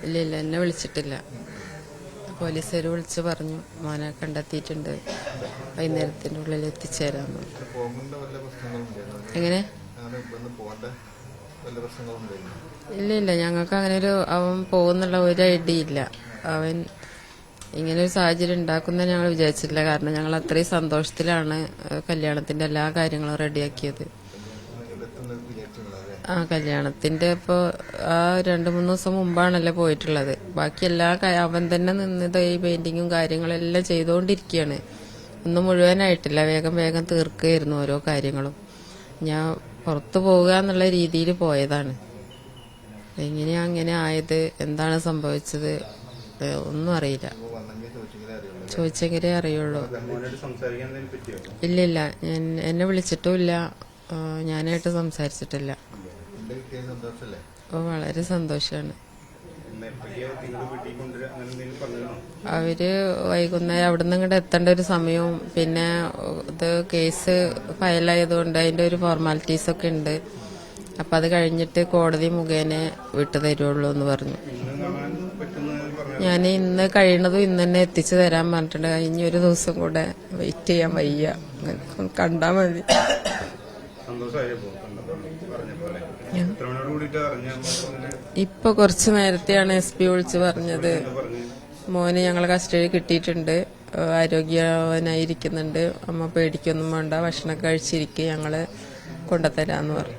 ഇല്ല ഇല്ല, എന്നെ വിളിച്ചിട്ടില്ല. പോലീസുകാർ വിളിച്ച് പറഞ്ഞു മോനെ കണ്ടെത്തിയിട്ടുണ്ട്, വൈകുന്നേരത്തിൻ്റെ ഉള്ളിൽ എത്തിച്ചേരാമെന്ന്. എങ്ങനെ? ഇല്ല ഇല്ല, ഞങ്ങൾക്ക് അങ്ങനെ അവൻ പോകുന്നുള്ള ഒരു ഐഡിയ ഇല്ല. അവൻ ഇങ്ങനെ ഒരു സാഹചര്യം ഉണ്ടാക്കുന്ന ഞങ്ങൾ വിചാരിച്ചിട്ടില്ല. കാരണം ഞങ്ങൾ അത്രയും സന്തോഷത്തിലാണ് കല്യാണത്തിന്റെ എല്ലാ കാര്യങ്ങളും റെഡിയാക്കിയത്. ആ കല്യാണത്തിന്റെ ഇപ്പോ ആ 2-3 ദിവസം മുമ്പാണല്ലോ പോയിട്ടുള്ളത്. ബാക്കി എല്ലാ അവൻ തന്നെ നിന്നത് ഈ പെയിന്റിങ്ങും കാര്യങ്ങളെല്ലാം ചെയ്തുകൊണ്ടിരിക്കുകയാണ്. ഒന്നും മുഴുവനായിട്ടില്ല, വേഗം വേഗം തീർക്കുകയായിരുന്നു ഓരോ കാര്യങ്ങളും. ഞാൻ പുറത്തു പോവുക എന്നുള്ള രീതിയിൽ പോയതാണ്. എങ്ങനെയാ അങ്ങനെ ആയത്, എന്താണ് സംഭവിച്ചത് ഒന്നും അറിയില്ല. ചോദിച്ചെങ്കിലേ അറിയുള്ളൂ. ഇല്ലില്ല, എന്നെ വിളിച്ചിട്ടുമില്ല, ഞാനായിട്ട് സംസാരിച്ചിട്ടില്ല. വളരെ സന്തോഷാണ്. അവര് വൈകുന്നേരം അവിടെ നിന്ന് ഇങ്ങോട്ട് എത്തേണ്ട ഒരു സമയവും പിന്നെ ഇത് കേസ് ഫയലായതുകൊണ്ട് അതിന്റെ ഒരു ഫോർമാലിറ്റീസ് ഒക്കെ ഉണ്ട്. അപ്പൊ അത് കഴിഞ്ഞിട്ട് കോടതി മുഖേന വിട്ടു തരുള്ളൂ എന്ന് പറഞ്ഞു. ഞാൻ ഇന്ന് കഴിയണതും ഇന്ന് തന്നെ എത്തിച്ചു തരാൻ പറഞ്ഞിട്ടുണ്ട്. ഇനി ഒരു ദിവസം കൂടെ വെയിറ്റ് ചെയ്യാൻ വയ്യ, കണ്ടാ മതി. ഇപ്പൊ കുറച്ചു നേരത്തെയാണ് SP വിളിച്ച് പറഞ്ഞത്, മോന് ഞങ്ങളെ കസ്റ്റഡി കിട്ടിയിട്ടുണ്ട്, ആരോഗ്യവാനായിരിക്കുന്നുണ്ട്, അമ്മ പേടിക്കൊന്നും വേണ്ട, ഭക്ഷണം കഴിച്ചിരിക്കും, ഞങ്ങള് കൊണ്ടുതരാന്ന് പറഞ്ഞു.